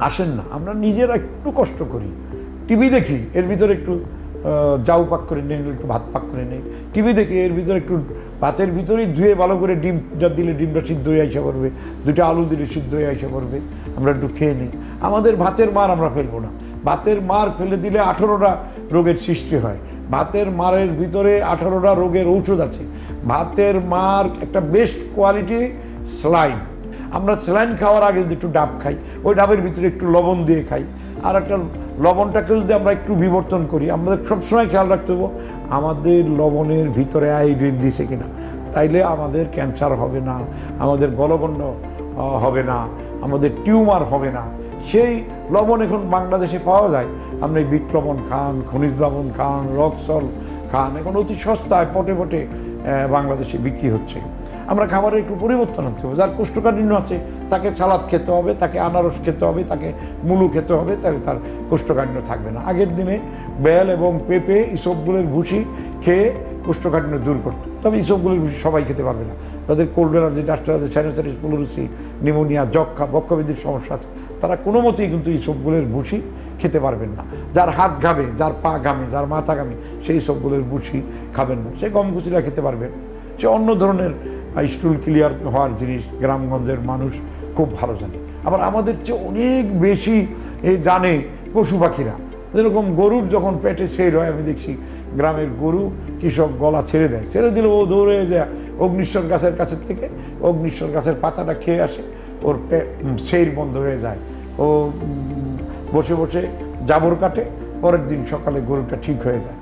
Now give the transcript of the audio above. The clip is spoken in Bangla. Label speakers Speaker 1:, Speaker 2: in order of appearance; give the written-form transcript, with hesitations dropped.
Speaker 1: আসেন না, আমরা নিজেরা একটু কষ্ট করি, টিভি দেখি, এর ভিতরে একটু জাউ পাক করে নেই, একটু ভাত পাক করে নেই, টিভি দেখি এর ভিতরে একটু ভাতের ভিতরেই ধুয়ে ভালো করে ডিমটা দিলে ডিমটা সিদ্ধ হয়ে আইসা পড়বে, দুটো আলু দিলে সিদ্ধ হয়ে আইসা পড়বে, আমরা একটু খেয়ে নিই। আমাদের ভাতের মার আমরা ফেলবো না, ভাতের মার ফেলে দিলে 18টা রোগের সৃষ্টি হয়। ভাতের মারের ভিতরে 18টা রোগের ঔষধ আছে। ভাতের মার একটা বেস্ট কোয়ালিটি স্যালাইন। আমরা স্যালাইন খাওয়ার আগে যদি একটু ডাব খাই, ওই ডাবের ভিতরে একটু লবণ দিয়ে খাই, আর একটা লবণটাকে যদি আমরা একটু বিবর্তন করি, আমাদের সবসময় খেয়াল রাখতে হবে আমাদের লবণের ভিতরে আয়োডিন দিছে কিনা, তাইলে আমাদের ক্যান্সার হবে না, আমাদের গলগণ্ড হবে না, আমাদের টিউমার হবে না। সেই লবণ এখন বাংলাদেশে পাওয়া যায়। আপনি বিট লবণ খান, খনিজ লবণ খান, রক্সল খান, এখন অতি সস্তায় পটে পটে বাংলাদেশে বিক্রি হচ্ছে। আমরা খাবারের একটু পরিবর্তন আনতে হবে। যার কোষ্ঠকাঠিন্য আছে তাকে সালাদ খেতে হবে, তাকে আনারস খেতে হবে, তাকে মুলু খেতে হবে, তাহলে তার কোষ্ঠকাঠিন্য থাকবে না। আগের দিনে বেল এবং পেঁপে ইসবগুলের ভুসি খেয়ে কোষ্ঠকাঠিন্য দূর করতো, তবে ইসবগুলের ভুসি সবাই খেতে পারবে না। তাদের কোল্ড এলার্জি, ডাস্টার আছে, সাইনোসাইটিস, প্লুরোসি, নিউমোনিয়া, যক্ষা, বক্ষবিধির সমস্যা আছে, তারা কোনো মতেই কিন্তু ইসবগুলের ভুসি খেতে পারবেন না। যার হাত ঘামে, যার পা ঘামে, যার মাথা ঘামে, সেই সবগুলোর ভুসি খাবেন না। সে গমকুচিরা খেতে পারবেন। সে অন্য ধরনের স্টুল ক্লিয়ার হওয়ার জিনিস গ্রামগঞ্জের মানুষ খুব ভালো জানে। আবার আমাদের চেয়ে অনেক বেশি জানে পশু পাখিরা। যেরকম গরুর যখন পেটে ছেড় হয়, আমি দেখছি গ্রামের গরু কৃষক গলা ছেড়ে দেয়, ছেড়ে দিলে ও দৌড়ে যায় অগ্নিশ্বর গাছের কাছের থেকে, অগ্নিশ্বর গাছের পাতাটা খেয়ে আসে, ওর ছেড় বন্ধ হয়ে যায়, ও বসে বসে জাবর কাটে, পরের দিন সকালে গরুটা ঠিক হয়ে যায়।